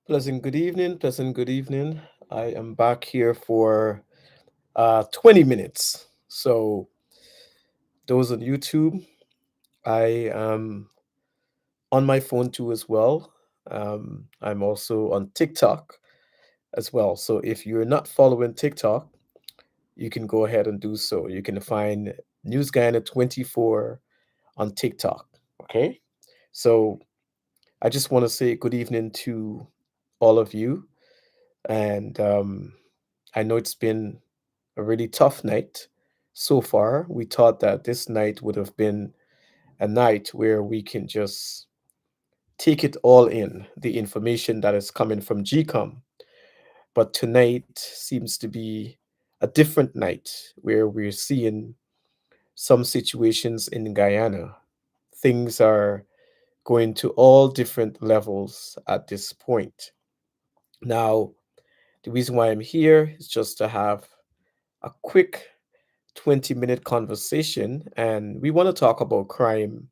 Pleasant good evening, pleasant good evening. I am back here for 20 minutes. So, those on YouTube, I am on my phone too as well. I'm also on TikTok as well. So, if you're not following TikTok, you can go ahead and do so. You can find News Guyana 24 on TikTok. Okay. So, I just want to say good evening to all of you. And I know it's been a really tough night so far. We thought that this night would have been a night where we can just take it all in, the information that is coming from GCOM. But tonight seems to be a different night where we're seeing some situations in Guyana. Things are going to all different levels at this point. Now, the reason why I'm here is just to have a quick 20-minute conversation, and we want to talk about crime.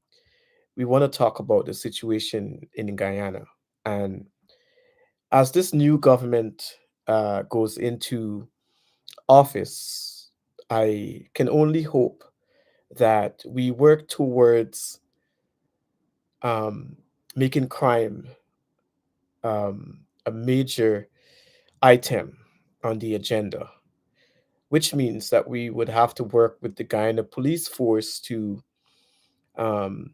We want to talk about the situation in Guyana. And as this new government goes into office, I can only hope that we work towards um, making crime a major item on the agenda, which means that we would have to work with the Guyana police force to um,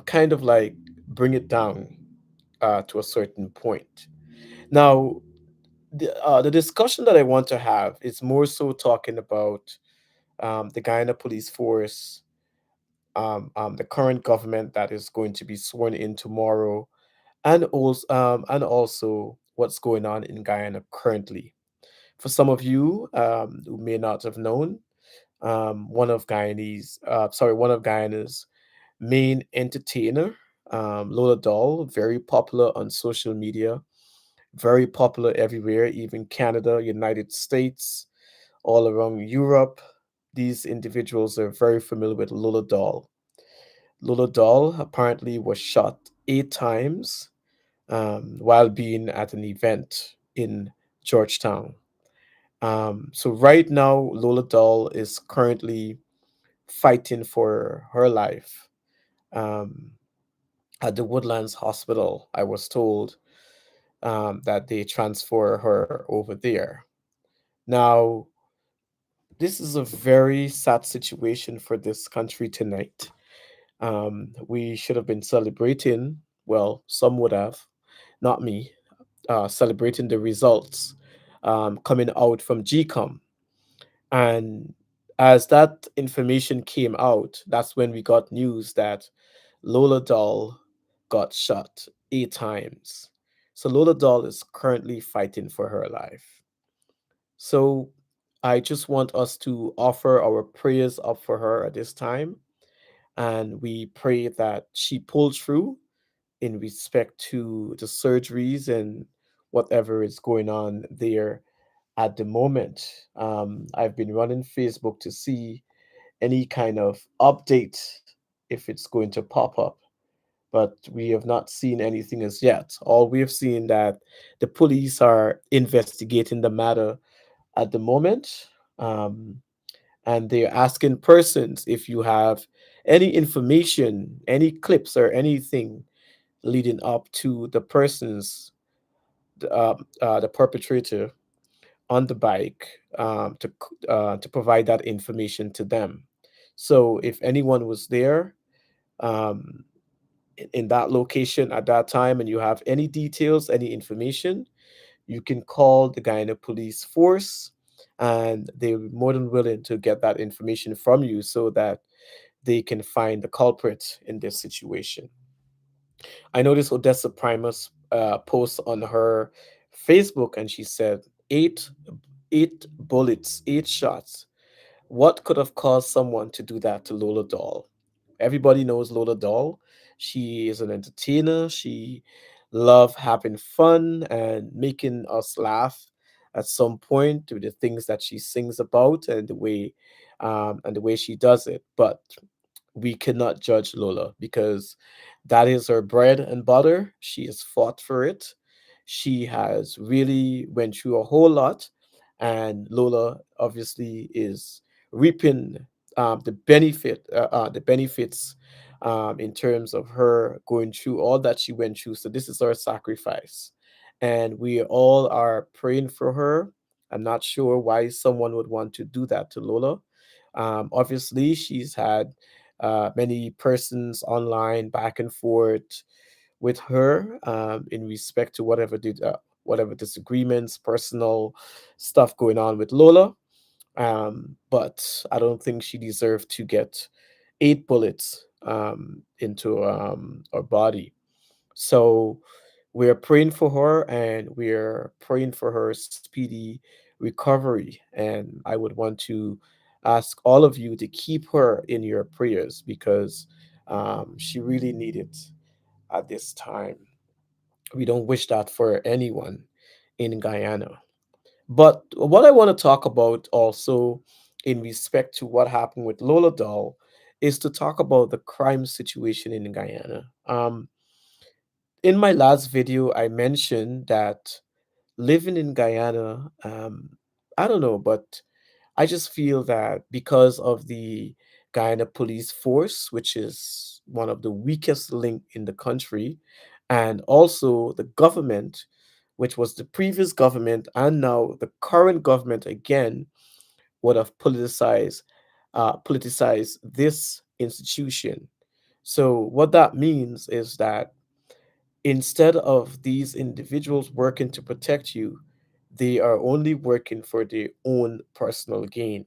kind of like bring it down to a certain point. Now, the discussion that I want to have is more so talking about the Guyana Police Force, the current government that is going to be sworn in tomorrow, and also what's going on in Guyana currently. For some of you who may not have known, one of Guyana's main entertainer, Lola Doll, very popular on social media, very popular everywhere, even Canada, United States, all around Europe. These individuals are very familiar with Lola Doll. Lola Doll apparently was shot 8 times while being at an event in Georgetown. So right now, Lola Doll is currently fighting for her life. Um, at the Woodlands Hospital, I was told that they transfer her over there. Now, this is a very sad situation for this country tonight. We should have been celebrating, well, some would have, not me, celebrating the results coming out from GCOM. And as that information came out, that's when we got news that Lola Doll got shot 8 times. So Lola Doll is currently fighting for her life. So I just want us to offer our prayers up for her at this time. And we pray that she pulls through in respect to the surgeries and whatever is going on there at the moment. I've been running Facebook to see any kind of update if it's going to pop up, but we have not seen anything as yet. All we have seen that the police are investigating the matter at the moment, um, and they're asking persons if you have any information, any clips, or anything leading up to the persons, the perpetrator on the bike, to provide that information to them. So if anyone was there um, in that location at that time and you have any details, any information, you can call the Guyana Police Force and they're more than willing to get that information from you so that they can find the culprit in this situation. I noticed Odessa Primus post on her Facebook and she said, eight bullets, 8 shots. What could have caused someone to do that to Lola Doll? Everybody knows Lola Doll. She is an entertainer. She loves having fun and making us laugh at some point with the things that she sings about and the way she does it. But we cannot judge Lola because that is her bread and butter. She has fought for it. She has really went through a whole lot, and Lola obviously is reaping the benefits in terms of her going through all that she went through. So this is our sacrifice, and we all are praying for her. I'm not sure why someone would want to do that to Lola. Obviously, she's had many persons online back and forth with her in respect to whatever disagreements, personal stuff going on with Lola. But I don't think she deserved to get 8 bullets into her body. So we're praying for her and we're praying for her speedy recovery. And I would want to ask all of you to keep her in your prayers because she really needed it at this time. We don't wish that for anyone in Guyana. But what I want to talk about also in respect to what happened with Lola Doll is to talk about the crime situation in Guyana. In my last video, I mentioned that living in Guyana, I don't know, but I just feel that because of the Guyana police force, which is one of the weakest link in the country, and also the government, which was the previous government and now the current government again, would have politicized this institution. So what that means is that instead of these individuals working to protect you, they are only working for their own personal gain.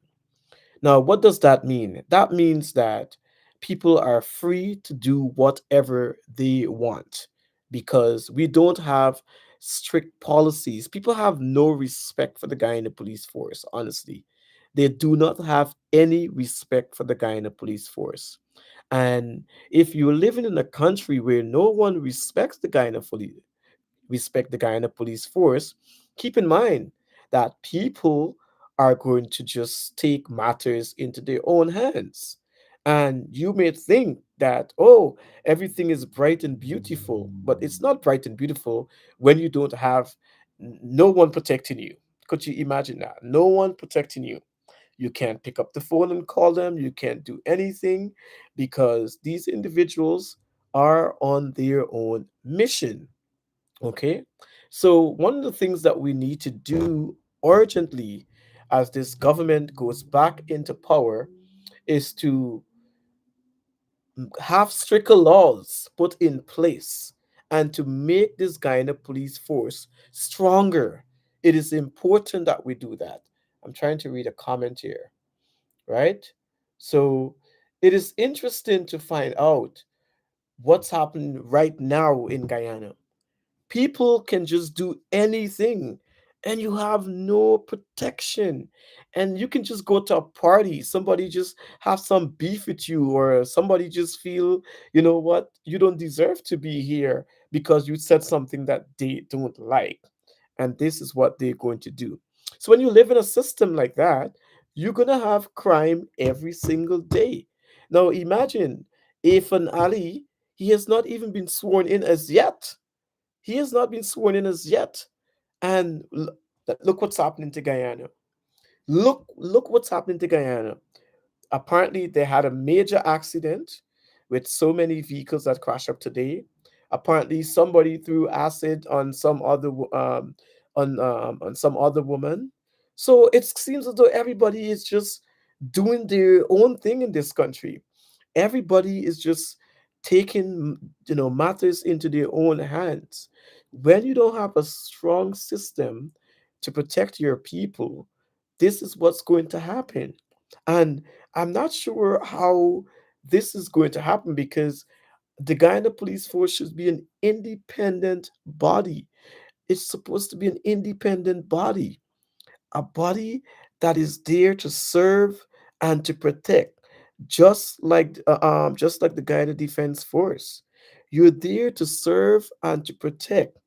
Now, what does that mean? That means that people are free to do whatever they want because we don't have strict policies. People have no respect for the guy in the police force, honestly. They do not have any respect for the guy in the police force. And if you're living in a country where no one respects the guy in the police force, keep in mind that people are going to just take matters into their own hands. And you may think that, oh, everything is bright and beautiful, but it's not bright and beautiful when you don't have no one protecting you. Could you imagine that? No one protecting you. You can't pick up the phone and call them. You can't do anything because these individuals are on their own mission. Okay. So, one of the things that we need to do urgently as this government goes back into power is to have stricter laws put in place and to make this Guyana police force stronger. It is important that we do that. I'm trying to read a comment here, right? So, it is interesting to find out what's happening right now in Guyana. People can just do anything and you have no protection. And you can just go to a party, somebody just have some beef with you, or somebody just feel, you know what, you don't deserve to be here because you said something that they don't like. And this is what they're going to do. So when you live in a system like that, you're going to have crime every single day. Now imagine if an Ali, he has not even been sworn in as yet. He has not been sworn in as yet. And look what's happening to Guyana. Look what's happening to Guyana. Apparently, they had a major accident with so many vehicles that crashed up today. Apparently, somebody threw acid on on some other woman. So it seems as though everybody is just doing their own thing in this country. Everybody is just taking matters into their own hands. When you don't have a strong system to protect your people, this is what's going to happen. And I'm not sure how this is going to happen because the Guyana police force should be an independent body. It's supposed to be an independent body, a body that is there to serve and to protect, just like the Guyana Defense Force. You're there to serve and to protect.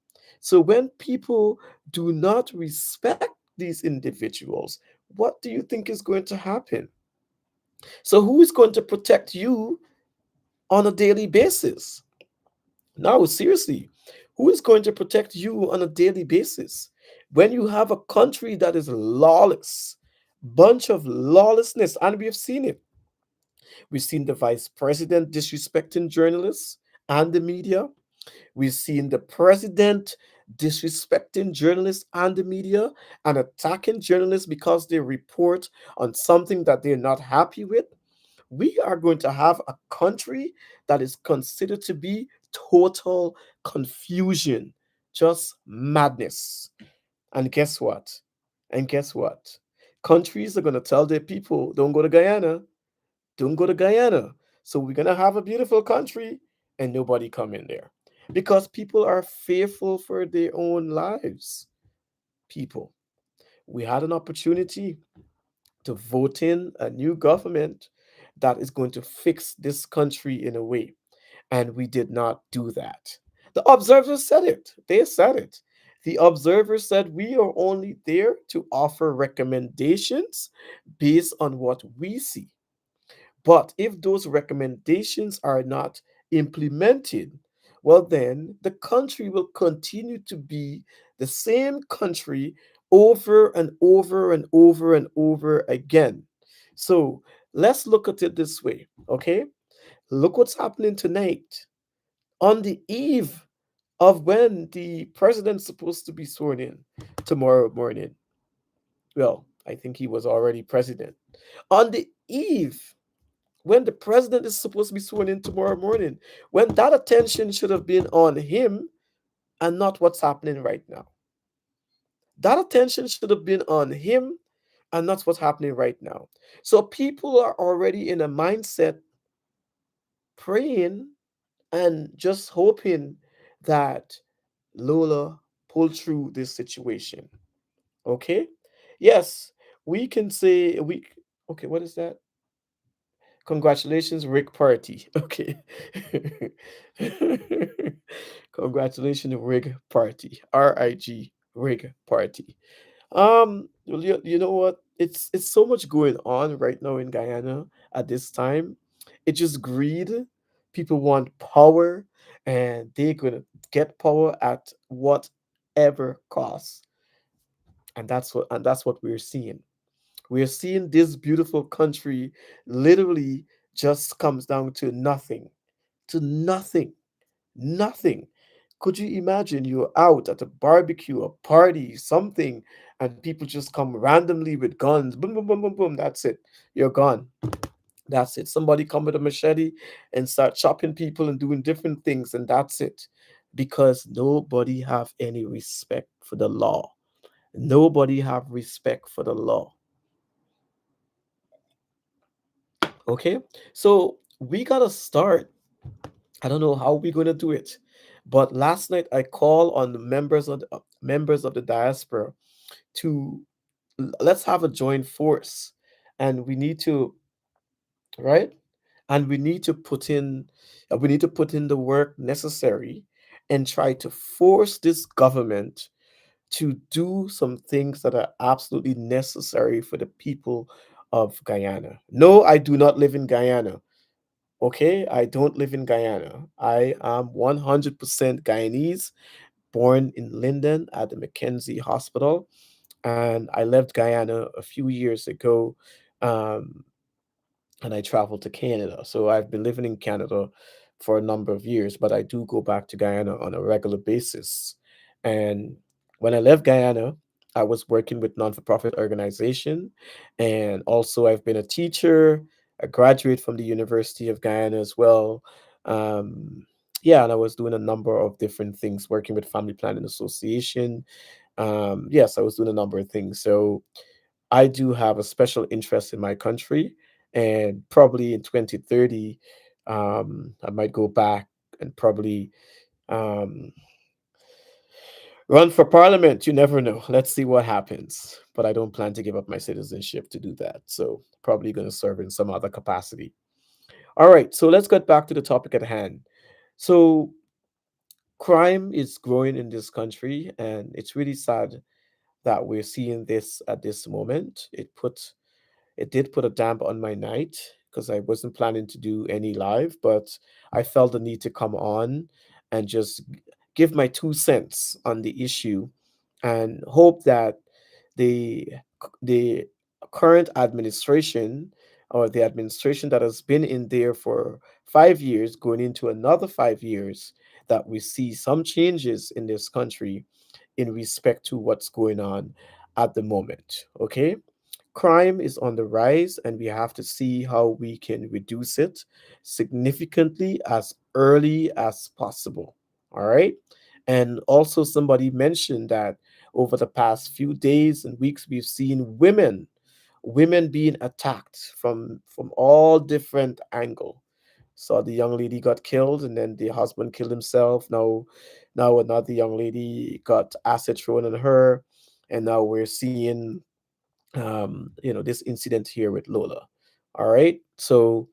So when people do not respect these individuals, what do you think is going to happen? So who is going to protect you on a daily basis? No, seriously, who is going to protect you on a daily basis when you have a country that is lawless, bunch of lawlessness, and we have seen it. We've seen the vice president disrespecting journalists and the media. We've seen the president disrespecting journalists and the media and attacking journalists because they report on something that they're not happy with. We are going to have a country that is considered to be total confusion, just madness. And guess what? And guess what? Countries are going to tell their people, don't go to Guyana, don't go to Guyana. So we're going to have a beautiful country and nobody come in there because people are fearful for their own lives. People, we had an opportunity to vote in a new government that is going to fix this country in a way. And we did not do that. The observers said it. They said it. The observers said we are only there to offer recommendations based on what we see. But if those recommendations are not implemented, well, then the country will continue to be the same country over and over and over and over again. So let's look at it this way, okay? Look what's happening tonight on the eve of when the president's supposed to be sworn in tomorrow morning. Well, I think he was already president. On the eve when the president is supposed to be sworn in tomorrow morning, when that attention should have been on him and not what's happening right now. That attention should have been on him and not what's happening right now. So people are already in a mindset praying and just hoping that Lola pull through this situation. Okay? Yes, we can say we okay, what is that? Congratulations, Rick Party. Okay. Congratulations, Rig Party. RIG Rig Party. Well, you know what? It's so much going on right now in Guyana at this time. It's just greed. People want power, and they're gonna get power at whatever cost. And that's what we're seeing. We're seeing this beautiful country literally just comes down to nothing. To nothing. Nothing. Could you imagine you're out at a barbecue, a party, something, and people just come randomly with guns? Boom, boom, boom, boom, boom. That's it. You're gone. That's it. Somebody come with a machete and start chopping people and doing different things, and that's it. Because nobody have any respect for the law. Nobody have respect for the law. Okay? So we gotta start. I don't know how we're gonna do it. But last night I called on the members of the diaspora to let's have a joint force, and we need to right, and we need to put in the work necessary and try to force this government to do some things that are absolutely necessary for the people of Guyana. No, I do not live in Guyana. Okay, I don't live in Guyana. I am 100% Guyanese, born in Linden at the Mackenzie Hospital, and I left Guyana a few years ago, um, and I traveled to Canada. So I've been living in Canada for a number of years, but I do go back to Guyana on a regular basis. And when I left Guyana, I was working with non-for-profit organization, and also I've been a teacher, a graduate from the University of Guyana as well. Um, yeah, and I was doing a number of different things, working with Family Planning Association. Yes, I was doing a number of things. So I do have a special interest in my country, and probably in 2030, I might go back and probably um, run for parliament. You never know. Let's see what happens. But I don't plan to give up my citizenship to do that. So probably going to serve in some other capacity. All right. So let's get back to the topic at hand. So crime is growing in this country, and it's really sad that we're seeing this at this moment. It did put a damp on my night because I wasn't planning to do any live, but I felt the need to come on and just give my 2 cents on the issue and hope that the the current administration, or the administration that has been in there for 5 years, going into another 5 years, that we see some changes in this country in respect to what's going on at the moment. Okay. Crime is on the rise, and we have to see how we can reduce it significantly as early as possible. All right. And also, somebody mentioned that over the past few days and weeks, we've seen women being attacked from all different angle. So the young lady got killed, and then the husband killed himself. Now another young lady got acid thrown on her, and now we're seeing this incident here with Lola. All right. So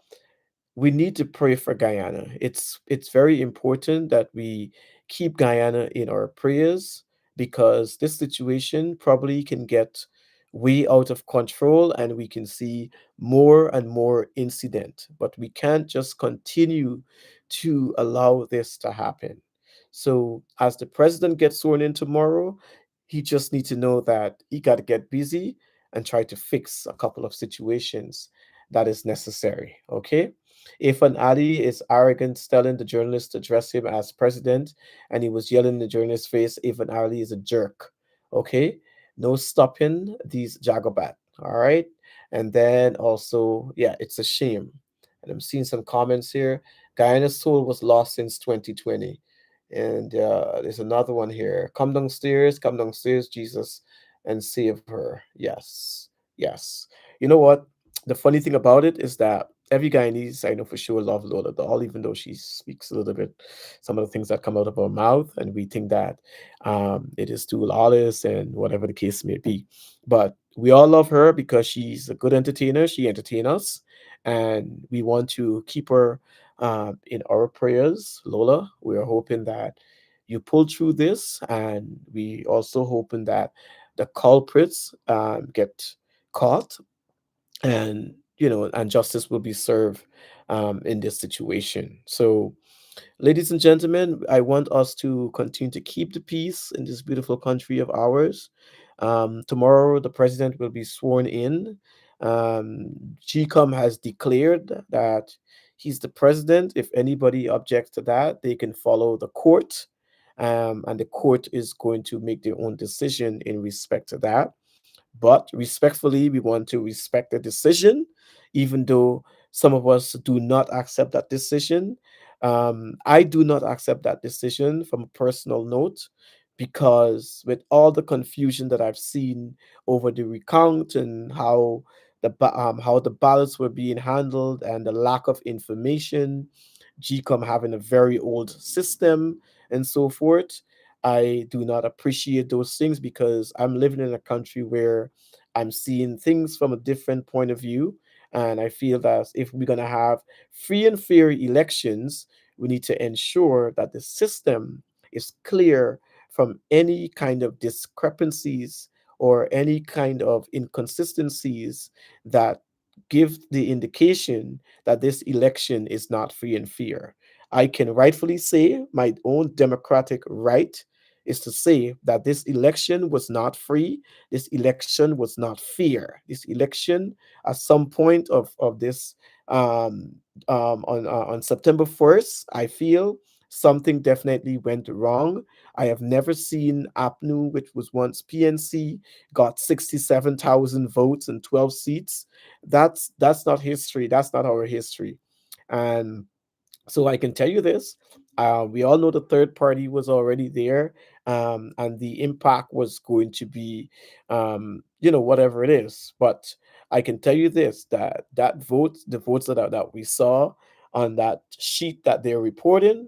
we need to pray for Guyana. It's very important that we keep Guyana in our prayers, because this situation probably can get way out of control and we can see more and more incident. But we can't just continue to allow this to happen. So as the president gets sworn in tomorrow, he just needs to know that he got to get busy and try to fix a couple of situations that is necessary. Okay. If an Ali is arrogant, telling the journalist to address him as president, and he was yelling in the journalist's face, if an Ali is a jerk. Okay? No stopping these Jagobat. All right? And then also, yeah, it's a shame. And I'm seeing some comments here. Guyana's soul was lost since 2020. And there's another one here. Come downstairs, Jesus, and save her. Yes, yes. You know what? The funny thing about it is that every Guyanese I know for sure love Lola Doll, even though she speaks a little bit some of the things that come out of her mouth, and we think that it is too lawless and whatever the case may be. But we all love her because she's a good entertainer. She entertains us, and we want to keep her in our prayers. Lola, we are hoping that you pull through this, and we also hoping that the culprits get caught, and and justice will be served in this situation. So, ladies and gentlemen, I want us to continue to keep the peace in this beautiful country of ours. Tomorrow the president will be sworn in. GCOM has declared that he's the president. If anybody objects to that, they can follow the court, and the court is going to make their own decision in respect to that. But respectfully, we want to respect the decision, even though some of us do not accept that decision. I do not accept that decision from a personal note, because with all the confusion that I've seen over the recount and how the ballots were being handled and the lack of information, GCOM having a very old system and so forth, I do not appreciate those things, because I'm living in a country where I'm seeing things from a different point of view. And I feel that if we're going to have free and fair elections, we need to ensure that the system is clear from any kind of discrepancies or any kind of inconsistencies that give the indication that this election is not free and fair. I can rightfully say my own democratic right is to say that this election was not free. This election was not fair. This election, at some point of this, on September 1st, I feel something definitely went wrong. I have never seen APNU, which was once PNC, got 67,000 votes and 12 seats. That's not history. That's not our history. And so I can tell you this. We all know the third party was already there, and the impact was going to be, whatever it is. But I can tell you this: the votes that we saw on that sheet that they're reporting,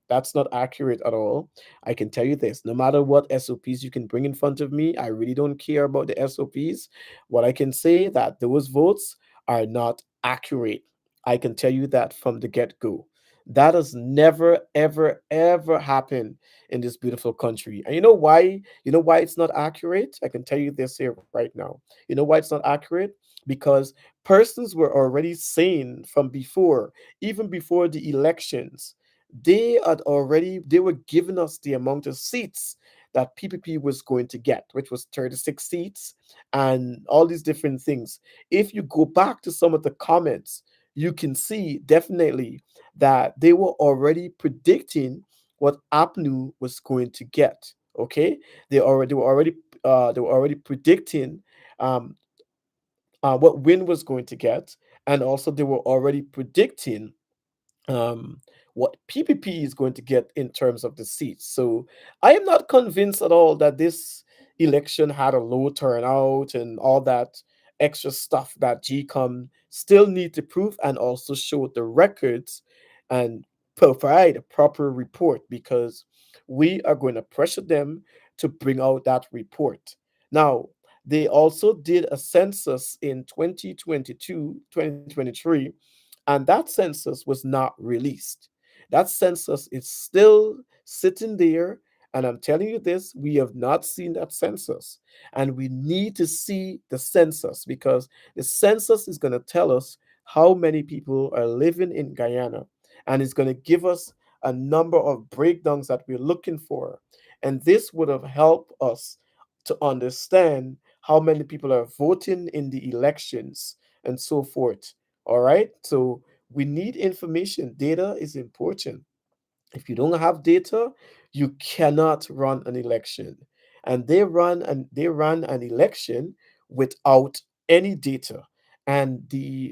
that's not accurate at all. I can tell you this: no matter what SOPs you can bring in front of me, I really don't care about the SOPs. What I can say that those votes are not accurate. I can tell you that from the get go. That has never, ever, ever happened in this beautiful country. And you know why? You know why it's not accurate? I can tell you this here right now. You know why it's not accurate? Because persons were already saying from before, even before the elections, they were giving us the amount of seats that PPP was going to get, which was 36 seats and all these different things. If you go back to some of the comments, you can see definitely that they were already predicting what APNU was going to get. Okay, they were already predicting um, what Win was going to get, and also they were already predicting um, what PPP is going to get in terms of the seats. So I am not convinced at all that this election had a low turnout and all that extra stuff that GCOM still need to prove and also show the records and provide a proper report because we are going to pressure them to bring out that report. Now, they also did a census in 2022, 2023, and that census was not released. That census is still sitting there. And I'm telling you this, we have not seen that census. And we need to see the census because the census is going to tell us how many people are living in Guyana. And it's going to give us a number of breakdowns that we're looking for. And this would have helped us to understand how many people are voting in the elections and so forth. All right. So we need information. Data is important. If you don't have data, you cannot run an election. And they ran an election without any data. And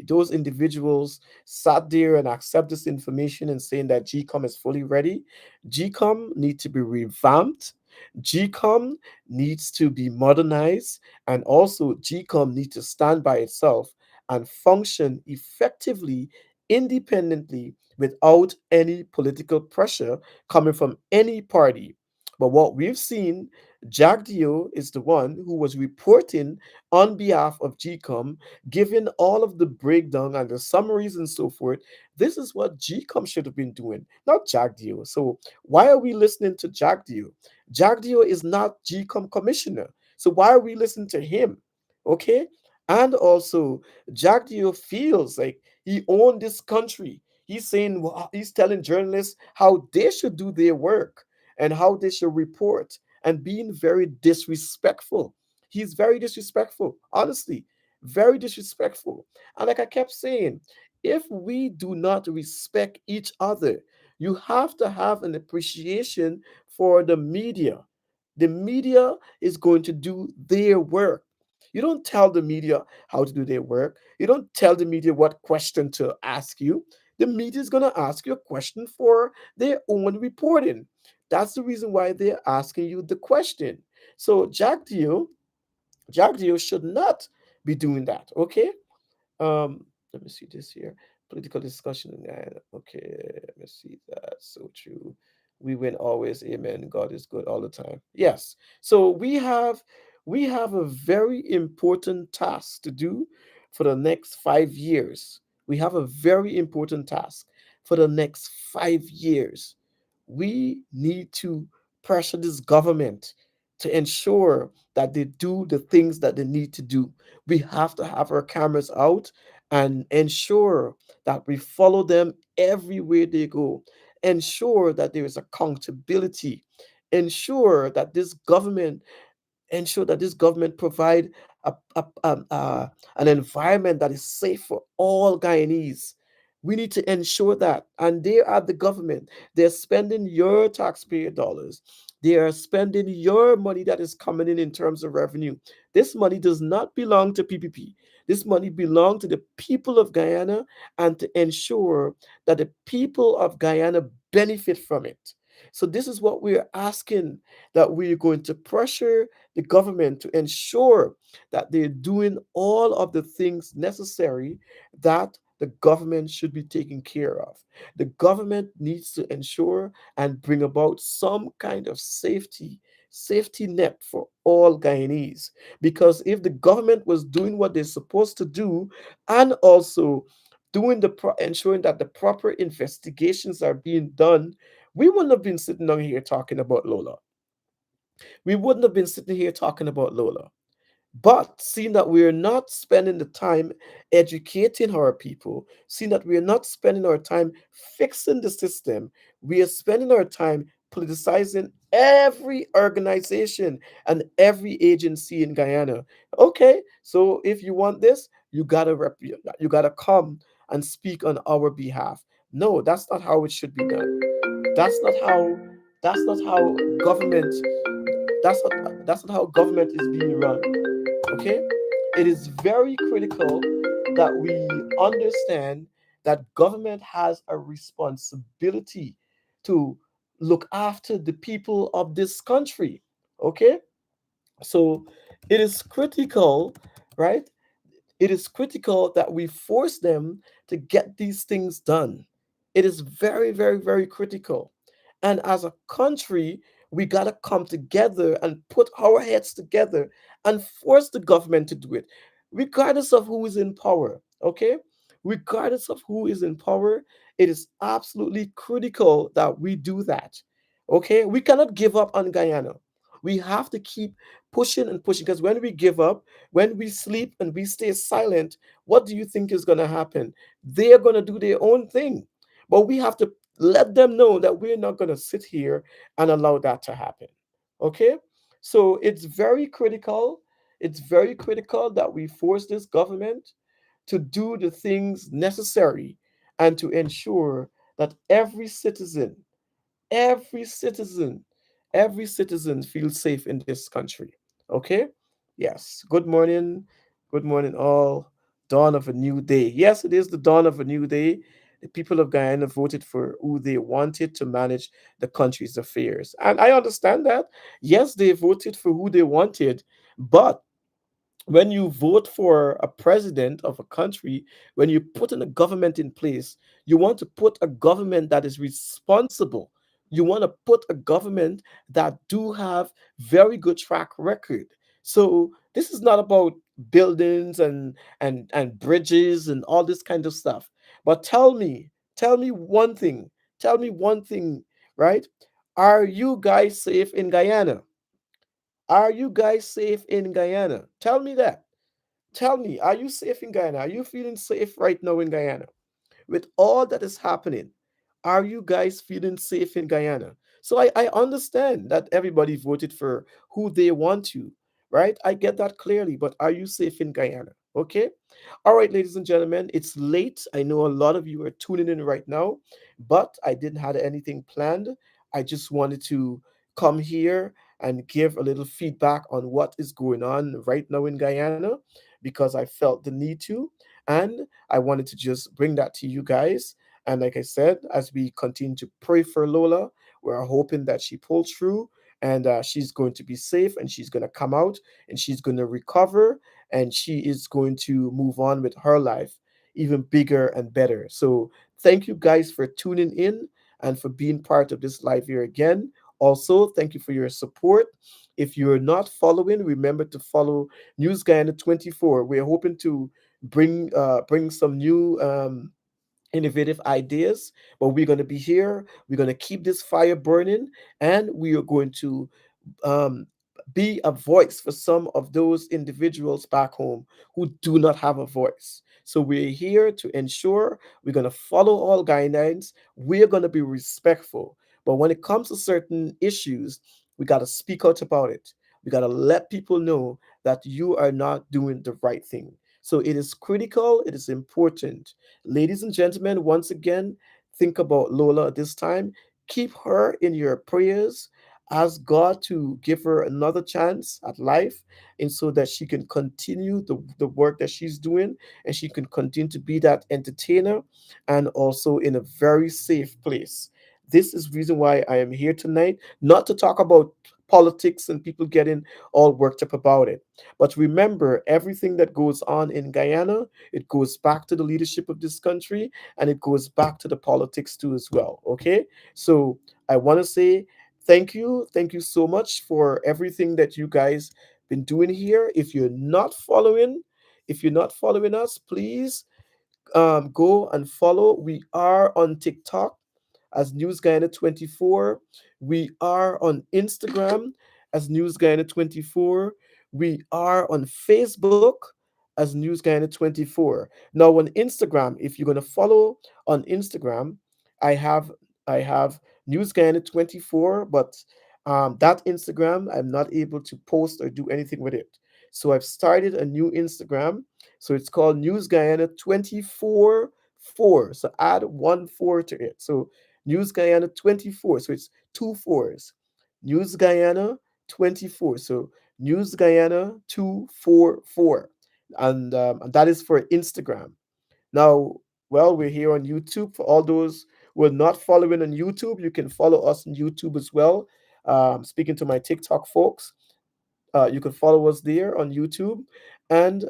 those individuals sat there and accept this information and saying that GCOM is fully ready. GCOM needs to be revamped. GCOM needs to be modernized, and also GCOM needs to stand by itself and function effectively, independently, without any political pressure coming from any party. But what we've seen, Jack Dio is the one who was reporting on behalf of GCOM, giving all of the breakdown and the summaries and so forth. This is what GCOM should have been doing, not Jack Dio. So why are we listening to Jack Dio? Jack Dio is not GCOM commissioner. So why are we listening to him? Okay? And also, Jack Dio feels like he owned this country. He's saying, well, he's telling journalists how they should do their work and how they should report and being very disrespectful. He's very disrespectful, honestly, very disrespectful. And like I kept saying, if we do not respect each other, you have to have an appreciation for the media. The media is going to do their work. You don't tell the media how to do their work. You don't tell the media what question to ask you. The media is going to ask you a question for their own reporting. That's the reason why they're asking you the question. So Jack Dio should not be doing that. Okay. Let me see this here. Political discussion in Guyana. Okay, let me see that. So true. We win always. Amen. God is good all the time. Yes. So we have a very important task to do for the next 5 years. We have a very important task for the next 5 years. We need to pressure this government to ensure that they do the things that they need to do. We have to have our cameras out and ensure that we follow them everywhere they go. Ensure that there is accountability. Ensure that this government provide an environment that is safe for all Guyanese. We need to ensure that. And they are the government. They're spending your taxpayer dollars. They are spending your money that is coming in terms of revenue. This money does not belong to PPP. This money belongs to the people of Guyana and to ensure that the people of Guyana benefit from it. So this is what we're asking, that we're going to pressure the government to ensure that they're doing all of the things necessary that the government should be taking care of. The government needs to ensure and bring about some kind of safety net for all Guyanese. Because if the government was doing what they're supposed to do and also ensuring that the proper investigations are being done, we wouldn't have been sitting down here talking about Lola. We wouldn't have been sitting here talking about Lola. But seeing that we are not spending the time educating our people, seeing that we are not spending our time fixing the system, we are spending our time politicizing every organization and every agency in Guyana. Okay, so if you want this, you gotta come and speak on our behalf. No, that's not how it should be done. That's not how that's not how government that's not how government is being run. Okay, it is very critical that we understand that government has a responsibility to look after the people of this country. Okay, so it is critical, right? It is critical that we force them to get these things done. It is very, very, very critical. And as a country, we got to come together and put our heads together and force the government to do it, regardless of who is in power. Okay? Regardless of who is in power, it is absolutely critical that we do that. Okay? We cannot give up on Guyana. We have to keep pushing and pushing, because when we give up, when we sleep and we stay silent, what do you think is going to happen? They are going to do their own thing. But we have to let them know that we're not going to sit here and allow that to happen. Okay? So it's very critical. It's very critical that we force this government to do the things necessary and to ensure that every citizen, every citizen feels safe in this country. Okay? Yes. Good morning. Good morning, all. Dawn of a new day. Yes, it is the dawn of a new day. The people of Guyana voted for who they wanted to manage the country's affairs. And I understand that. Yes, they voted for who they wanted, but when you vote for a president of a country, when you put in a government in place, you want to put a government that is responsible. You want to put a government that do have very good track record. So this is not about buildings and bridges and all this kind of stuff. But tell me one thing, tell me one thing, right? Are you guys safe in Guyana? Are you guys safe in Guyana? Tell me that. Tell me, are you safe in Guyana? Are you feeling safe right now in Guyana? With all that is happening, are you guys feeling safe in Guyana? So I understand that everybody voted for who they want to, right? I get that clearly, but are you safe in Guyana? Okay. All right, ladies and gentlemen, it's late. I know a lot of you are tuning in right now, but I didn't have anything planned. I just wanted to come here and give a little feedback on what is going on right now in Guyana because I felt the need to. And I wanted to just bring that to you guys. And like I said, as we continue to pray for Lola, we're hoping that she pulls through and she's going to be safe and she's going to come out and she's going to recover and she is going to move on with her life even bigger and better. So thank you guys for tuning in and for being part of this live here again. Also, thank you for your support. If you're not following, remember to follow News Guyana 24. We're hoping to bring some new innovative ideas, but we're going to be here. We're going to keep this fire burning, and we are going to um, be a voice for some of those individuals back home who do not have a voice. So we're here to ensure we're going to follow all guidelines. We're going to be respectful. But when it comes to certain issues, we got to speak out about it. We got to let people know that you are not doing the right thing. So it is critical, it is important. Ladies and gentlemen, once again, think about Lola at this time. Keep her in your prayers. Ask God to give her another chance at life and so that she can continue the work that she's doing and she can continue to be that entertainer and also in a very safe place. This is reason why I am here tonight, not to talk about politics and people getting all worked up about it. But remember, everything that goes on in Guyana, it goes back to the leadership of this country and it goes back to the politics too as well. Okay? So I want to say thank you. Thank you so much for everything that you guys been doing here. If you're not following us, please go and follow. We are on TikTok as News Guyana 24. We are on Instagram as News Guyana 24. We are on Facebook as News Guyana 24. Now on Instagram, if you're gonna follow on Instagram, I have I have News Guyana 24, but that Instagram I'm not able to post or do anything with it. So I've started a new Instagram. So it's called News Guyana 24 4. So add one four to it. So News Guyana 24. So it's two fours. News Guyana 24. So News Guyana 244. And that is for Instagram. Now, well, we're here on YouTube. For all those who are not following on YouTube, you can follow us on YouTube as well. Speaking to my TikTok folks, you can follow us there on YouTube. And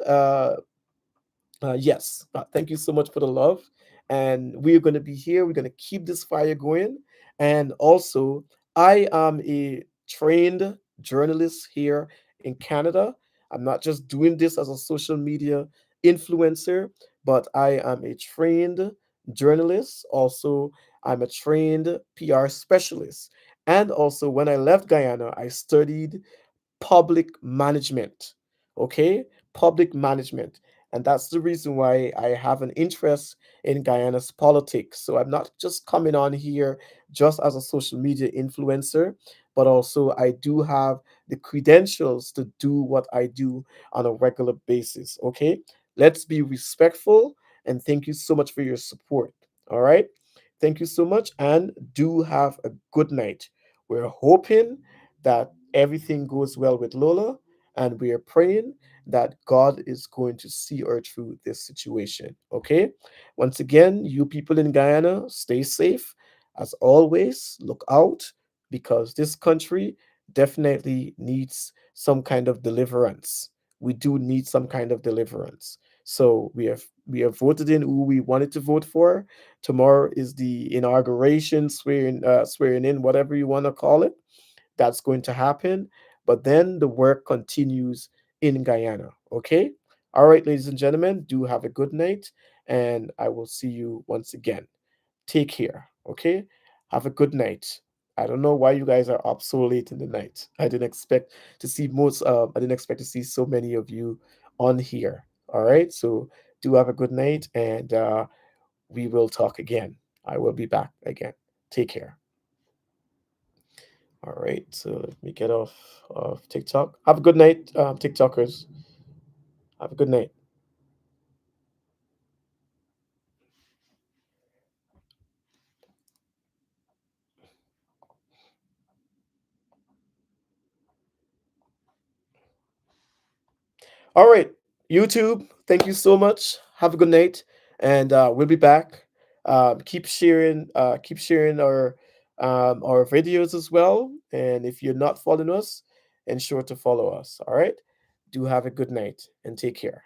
yes, thank you so much for the love. And we're going to be here. We're going to keep this fire going. And also, I am a trained journalist here in Canada. I'm not just doing this as a social media influencer, but I am a trained journalist. Also, I'm a trained PR specialist. And also, when I left Guyana, I studied public management. Okay, public management. And that's the reason why I have an interest in Guyana's politics. So I'm not just coming on here just as a social media influencer, but also I do have the credentials to do what I do on a regular basis. Okay, let's be respectful, and thank you so much for your support. All right, thank you so much, and do have a good night. We're hoping that everything goes well with Lola, and we are praying that God is going to see her through this situation. Okay? Once again, you people in Guyana, stay safe. As always, look out because this country definitely needs some kind of deliverance. We do need some kind of deliverance. So we have voted in who we wanted to vote for. Tomorrow is the inauguration, swearing in, whatever you want to call it. That's going to happen. But then the work continues in Guyana. Okay? All right, ladies and gentlemen, do have a good night, and I will see you once again. Take care. Okay? Have a good night. I don't know why you guys are up so late in the night. I didn't expect to see so many of you on here. All right? So do have a good night, and we will talk again. I will be back again. Take care. All right, so let me get off of TikTok. Have a good night, TikTokers. Have a good night. All right, YouTube. Thank you so much. Have a good night, and we'll be back. Keep sharing our videos as well. And if you're not following us, ensure to follow us. All right. Do have a good night and take care.